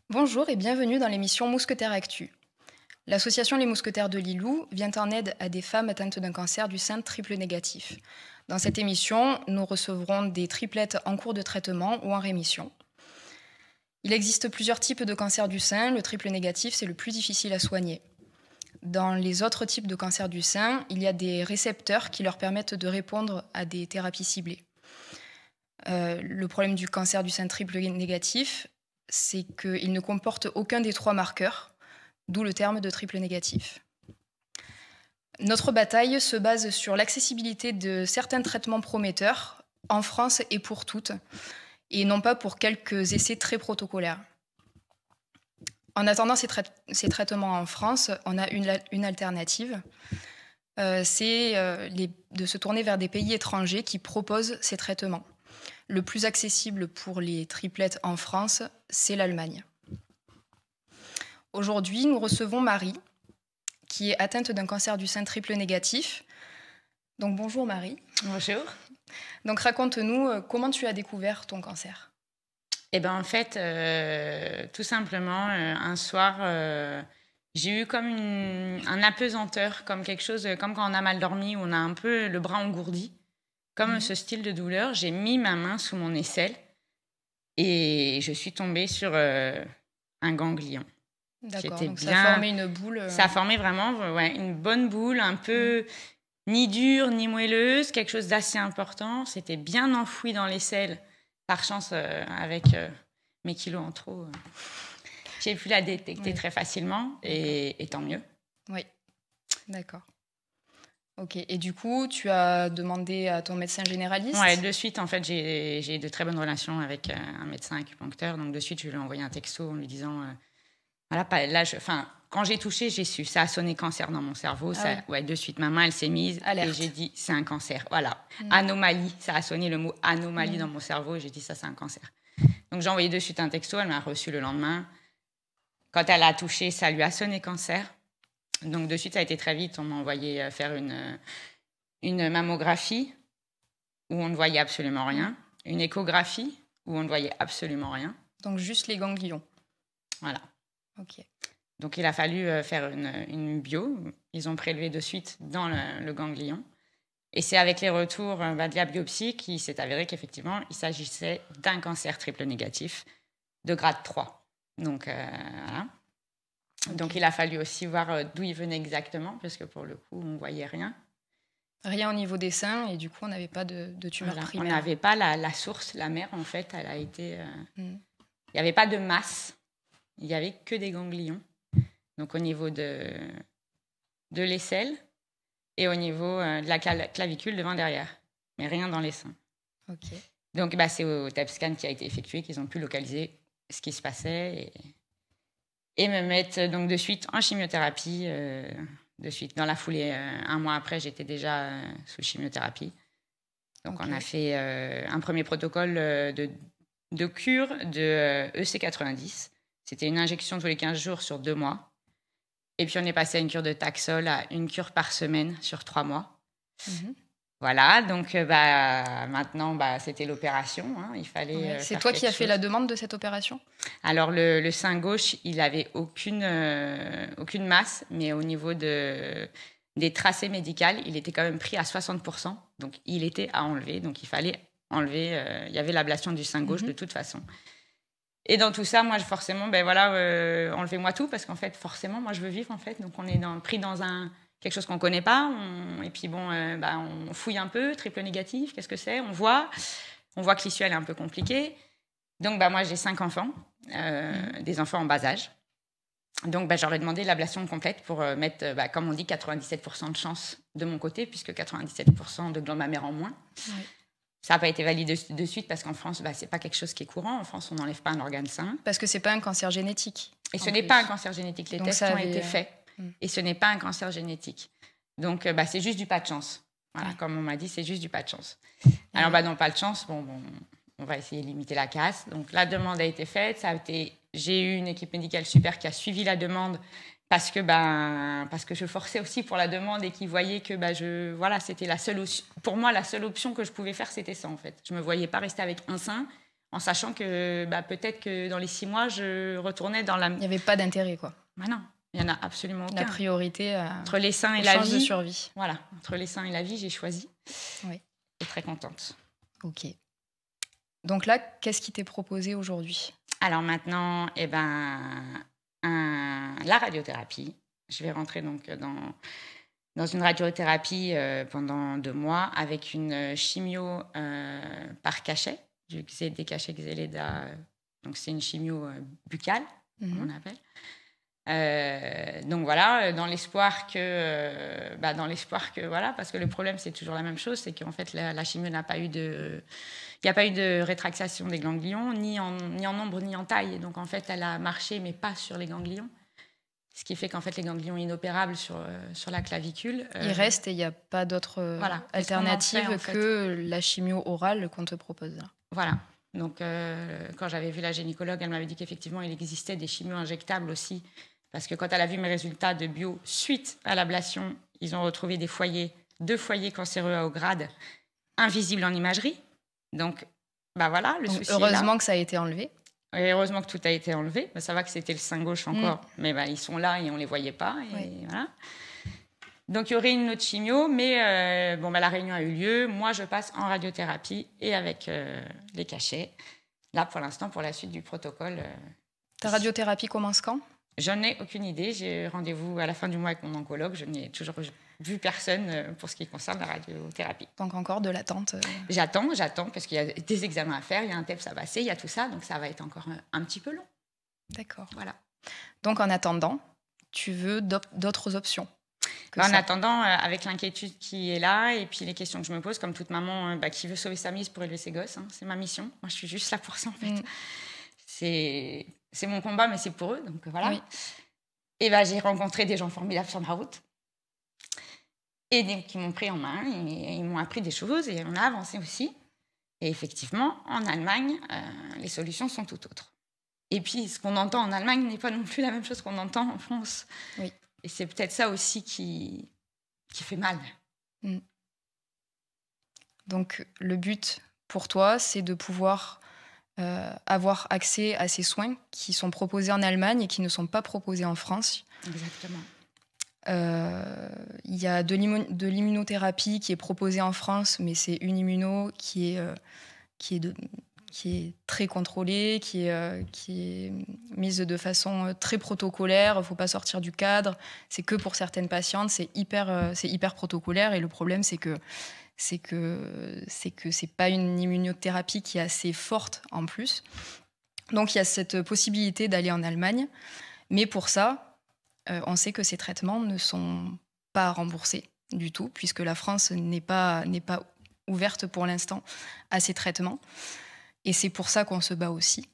Bonjour et bienvenue dans l'émission Mousquetaires Actu. L'association Les Mousquetaires de Lilou vient en aide à des femmes atteintes d'un cancer du sein triple négatif. Dans cette émission, nous recevrons des triplettes en cours de traitement ou en rémission. Il existe plusieurs types de cancer du sein. Le triple négatif, c'est le plus difficile à soigner. Dans les autres types de cancer du sein, il y a des récepteurs qui leur permettent de répondre à des thérapies ciblées. Le problème du cancer du sein triple négatif, c'est qu'il ne comporte aucun des 3 marqueurs, d'où le terme de triple négatif. Notre bataille se base sur l'accessibilité de certains traitements prometteurs en France et pour toutes, et non pas pour quelques essais très protocolaires. En attendant ces traitements en France, on a une alternative, c'est de se tourner vers des pays étrangers qui proposent ces traitements. Le plus accessible pour les triplettes en France, c'est l'Allemagne. Aujourd'hui, nous recevons Marie, qui est atteinte d'un cancer du sein triple négatif. Donc bonjour Marie. Bonjour. Donc raconte-nous comment tu as découvert ton cancer. Eh ben en fait, tout simplement, un soir, j'ai eu comme un apesanteur, comme quelque chose, comme quand on a mal dormi, où on a un peu le bras engourdi. Comme ce style de douleur, j'ai mis ma main sous mon aisselle et je suis tombée sur un ganglion. D'accord, donc ça a formé une boule. Ça a formé vraiment une bonne boule, un peu ni dure ni moelleuse, quelque chose d'assez important. C'était bien enfoui dans l'aisselle. Par chance, avec mes kilos en trop, j'ai pu la détecter très facilement et tant mieux. Oui, d'accord. Ok, et du coup, tu as demandé à ton médecin généraliste? Ouais, de suite, en fait, j'ai de très bonnes relations avec un médecin acupuncteur. Donc, de suite, je lui ai envoyé un texto en lui disant voilà, là, quand j'ai touché, j'ai su. Ça a sonné cancer dans mon cerveau. De suite, ma main, elle s'est mise. Alerte. Et j'ai dit c'est un cancer. Voilà. Anomalie. Ça a sonné le mot anomalie dans mon cerveau. Et j'ai dit ça, c'est un cancer. Donc, j'ai envoyé de suite un texto. Elle m'a reçu le lendemain. Quand elle a touché, ça lui a sonné cancer. Donc, de suite, ça a été très vite. On m'a envoyé faire une mammographie où on ne voyait absolument rien. Une échographie où on ne voyait absolument rien. Donc, juste les ganglions. Voilà. Ok. Donc, il a fallu faire une bio. Ils ont prélevé de suite dans le ganglion. Et c'est avec les retours de la biopsie qu'il s'est avéré qu'effectivement, il s'agissait d'un cancer triple négatif de grade 3. Donc, voilà. Okay. Donc, il a fallu aussi voir d'où il venait exactement, parce que pour le coup, on ne voyait rien. Rien au niveau des seins, et du coup, on n'avait pas de tumeur primaire. On n'avait pas la source, la mère, en fait, elle a été... Il n'y avait pas de masse, il n'y avait que des ganglions. Donc, au niveau de l'aisselle et au niveau de la clavicule devant-derrière, mais rien dans les seins. Okay. Donc, c'est au TEP scan qui a été effectué qu'ils ont pu localiser ce qui se passait et me mettre donc de suite en chimiothérapie. De suite, dans la foulée, 1 mois après, j'étais déjà sous chimiothérapie. Donc, on a fait un premier protocole de cure de EC90. C'était une injection tous les 15 jours sur 2 mois. Et puis, on est passé à une cure de Taxol, à une cure par semaine sur 3 mois. Voilà, donc maintenant, c'était l'opération. Il fallait. C'est toi qui as fait la demande de cette opération? Alors, le sein gauche, il n'avait aucune masse, mais au niveau des tracés médicales, il était quand même pris à 60%. Donc, il était à enlever. Donc, il fallait enlever. Il y avait l'ablation du sein gauche de toute façon. Et dans tout ça, moi, forcément, enlevez-moi tout, parce qu'en fait, forcément, moi, je veux vivre, en fait. Donc, on est pris dans quelque chose qu'on ne connaît pas. Et puis, on fouille un peu, triple négatif, qu'est-ce que c'est? On voit que l'issue, elle est un peu compliquée. Donc, moi, j'ai 5 enfants, des enfants en bas âge. Donc, j'aurais demandé l'ablation complète pour mettre, comme on dit, 97% de chance de mon côté, puisque 97% de glandes mammaires en moins. Oui. Ça n'a pas été validé de suite, parce qu'en France, ce n'est pas quelque chose qui est courant. En France, on n'enlève pas un organe sain. Parce que ce n'est pas un cancer génétique. Et ce n'est pas un cancer génétique. Les tests ont été faits. Et ce n'est pas un cancer génétique. Donc, c'est juste du pas de chance. Voilà, comme on m'a dit, c'est juste du pas de chance. Alors, non, pas de chance. On va essayer de limiter la casse. Donc, la demande a été faite. J'ai eu une équipe médicale super qui a suivi la demande parce que je forçais aussi pour la demande et qu'ils voyaient que c'était pour moi la seule option que je pouvais faire, c'était ça en fait. Je me voyais pas rester avec un sein en sachant que peut-être que dans les 6 mois je retournais dans la. Il n'y avait pas d'intérêt quoi. Bah non, il y en a absolument aucun. La priorité entre les seins et la vie. De survie. Voilà, entre les seins et la vie, j'ai choisi. Oui. Et très contente. Ok. Donc là, qu'est-ce qui t'est proposé aujourd'hui? Alors maintenant, la radiothérapie. Je vais rentrer donc dans une radiothérapie pendant 2 mois avec une chimio par cachet, des cachets Xeleda. Donc c'est une chimio buccale, comme on appelle. Donc voilà, dans l'espoir que voilà, parce que le problème c'est toujours la même chose, c'est qu'en fait la chimio n'a pas eu il n'y a pas eu de rétractation des ganglions, ni en nombre ni en taille. Et donc en fait elle a marché mais pas sur les ganglions, ce qui fait qu'en fait les ganglions inopérables sur la clavicule. Il reste et il n'y a pas d'autre alternative que la chimio orale qu'on te propose là. Voilà. Donc quand j'avais vu la gynécologue, elle m'avait dit qu'effectivement il existait des chimios injectables aussi. Parce que quand elle a vu mes résultats de bio suite à l'ablation, ils ont retrouvé 2 foyers cancéreux à haut grade, invisibles en imagerie. Donc, voilà, le souci heureusement est là. Que ça a été enlevé. Et heureusement que tout a été enlevé. Ça va que c'était le sein gauche encore, mais ils sont là et on ne les voyait pas. Et voilà. Donc, il y aurait une autre chimio, mais la réunion a eu lieu. Moi, je passe en radiothérapie et avec les cachets. Là, pour l'instant, pour la suite du protocole. Ta radiothérapie commence quand ? J'en ai aucune idée. J'ai rendez-vous à la fin du mois avec mon oncologue. Je n'ai toujours vu personne pour ce qui concerne la radiothérapie. Donc encore de l'attente. J'attends parce qu'il y a des examens à faire, il y a un TEPS à passer, il y a tout ça, donc ça va être encore un petit peu long. D'accord. Voilà. Donc en attendant, tu veux d'autres options en attendant, avec l'inquiétude qui est là et puis les questions que je me pose, comme toute maman qui veut sauver sa mise pour élever ses gosses, c'est ma mission. Moi, je suis juste là pour ça, en fait. C'est mon combat, mais c'est pour eux, donc voilà. Oui. Et j'ai rencontré des gens formidables sur ma route. Et qui m'ont pris en main, et ils m'ont appris des choses, et on a avancé aussi. Et effectivement, en Allemagne, les solutions sont tout autres. Et puis, ce qu'on entend en Allemagne n'est pas non plus la même chose qu'on entend en France. Oui. Et c'est peut-être ça aussi qui fait mal. Donc, le but pour toi, c'est de pouvoir avoir accès à ces soins qui sont proposés en Allemagne et qui ne sont pas proposés en France. Exactement. Il y a de l'immunothérapie qui est proposée en France, mais c'est une immuno qui est très contrôlée, qui est mise de façon très protocolaire. Il ne faut pas sortir du cadre. C'est que pour certaines patientes, c'est hyper protocolaire. Et le problème, c'est que c'est pas une immunothérapie qui est assez forte en plus. Donc il y a cette possibilité d'aller en Allemagne, mais pour ça, on sait que ces traitements ne sont pas remboursés du tout, puisque la France n'est pas ouverte pour l'instant à ces traitements. Et c'est pour ça qu'on se bat aussi,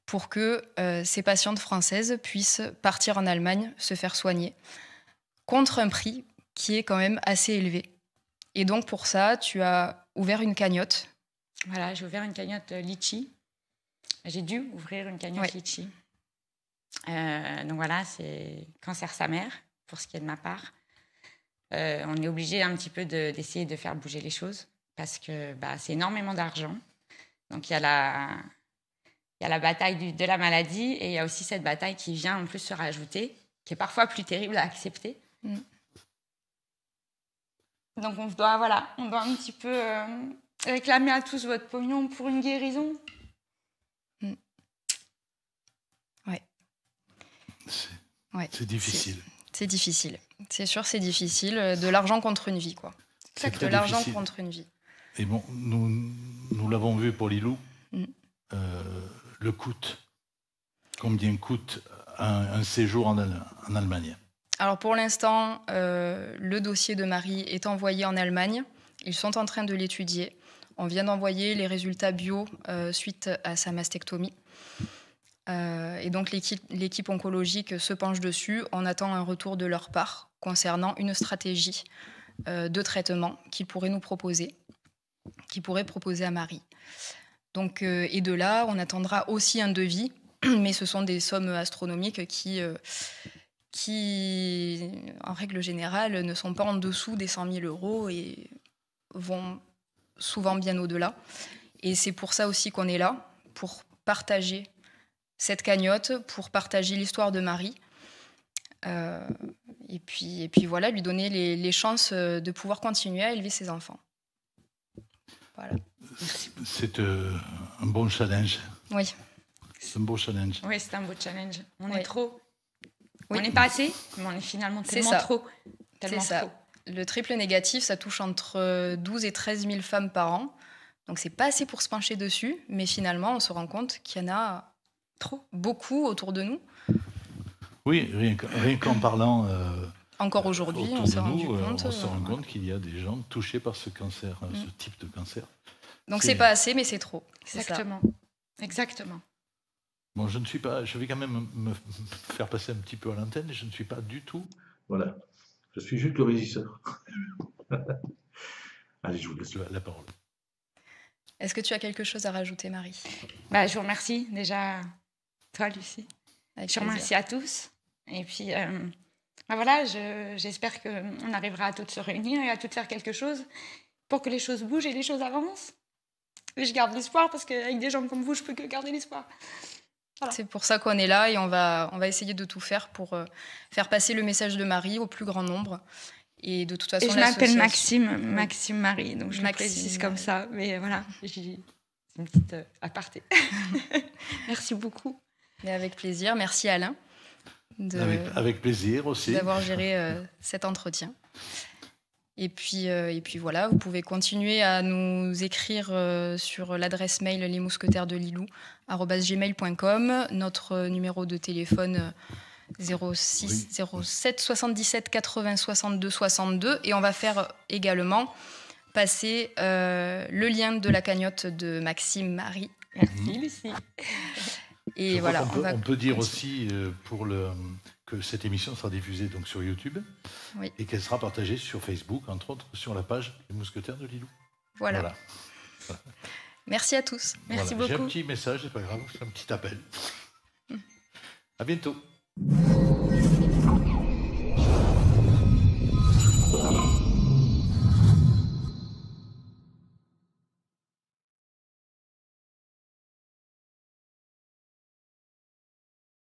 pour que ces patientes françaises puissent partir en Allemagne, se faire soigner, contre un prix qui est quand même assez élevé. Et donc pour ça, tu as ouvert une cagnotte. Voilà, j'ai ouvert une cagnotte Litchi. J'ai dû ouvrir une cagnotte Litchi. Donc voilà, c'est cancer sa mère, pour ce qui est de ma part. On est obligé un petit peu d'essayer de faire bouger les choses, parce que c'est énormément d'argent. Donc il y a la bataille de la maladie, et il y a aussi cette bataille qui vient en plus se rajouter, qui est parfois plus terrible à accepter. Donc on doit un petit peu réclamer à tous votre pognon pour une guérison. C'est difficile. C'est difficile. C'est sûr, c'est difficile. De l'argent contre une vie, quoi. C'est de l'argent contre une vie. Et bon, nous l'avons vu pour Lilou. Le coût. Combien coûte un séjour en Allemagne ? Alors pour l'instant, le dossier de Marie est envoyé en Allemagne. Ils sont en train de l'étudier. On vient d'envoyer les résultats bio suite à sa mastectomie. Et donc l'équipe oncologique se penche dessus. On attend un retour de leur part concernant une stratégie de traitement qu'ils pourraient nous proposer, qu'ils pourraient proposer à Marie. Donc, et de là, on attendra aussi un devis, mais ce sont des sommes astronomiques qui qui, en règle générale, ne sont pas en dessous des 100 000 € et vont souvent bien au-delà. Et c'est pour ça aussi qu'on est là, pour partager cette cagnotte, pour partager l'histoire de Marie. Et puis voilà, lui donner les chances de pouvoir continuer à élever ses enfants. Voilà. C'est un bon challenge. Oui. C'est un beau challenge. Oui, c'est un beau challenge. On Oui. est trop. Oui. On n'est pas assez, mais on est finalement tellement trop. Tellement C'est ça. trop. Le triple négatif, ça touche entre 12 et 13 000 femmes par an. Donc, c'est pas assez pour se pencher dessus. Mais finalement, on se rend compte qu'il y en a trop, beaucoup autour de nous. Oui, rien qu'en parlant encore aujourd'hui, on s'est rendu compte. On se rend compte qu'il y a des gens touchés par ce cancer, ce type de cancer. Donc, c'est pas assez, mais c'est trop. Exactement. Exactement. Bon, je vais quand même me faire passer un petit peu à l'antenne. Je ne suis pas du tout. Voilà. Je suis juste le régisseur. Allez, je vous laisse la parole. Est-ce que tu as quelque chose à rajouter, Marie ? Je vous remercie déjà, toi, Lucie. Avec je remercie à tous. Et puis, voilà, j'espère qu'on arrivera à toutes se réunir et à toutes faire quelque chose pour que les choses bougent et les choses avancent. Et je garde l'espoir parce qu'avec des gens comme vous, je peux que garder l'espoir. Voilà. C'est pour ça qu'on est là et on va essayer de tout faire pour faire passer le message de Marie au plus grand nombre. Et de toute façon, et je m'appelle Maxime Marie, donc je le précise comme ça. Mais voilà, c'est une petite aparté. Merci beaucoup. Et avec plaisir. Merci Alain. Avec plaisir aussi. D'avoir géré cet entretien. Et puis voilà, vous pouvez continuer à nous écrire sur l'adresse mail lesmousquetaires-de-lilou@gmail.com, notre numéro de téléphone 07 77 80 62 62, et on va faire également passer le lien de la cagnotte de Maxime Marie. Merci Lucie. Et voilà, on peut dire aussi que cette émission sera diffusée donc sur YouTube, oui, et qu'elle sera partagée sur Facebook, entre autres sur la page Les Mousquetaires de Lilou. Voilà. Merci à tous. Merci beaucoup. J'ai un petit message, c'est pas grave, c'est un petit appel. À bientôt.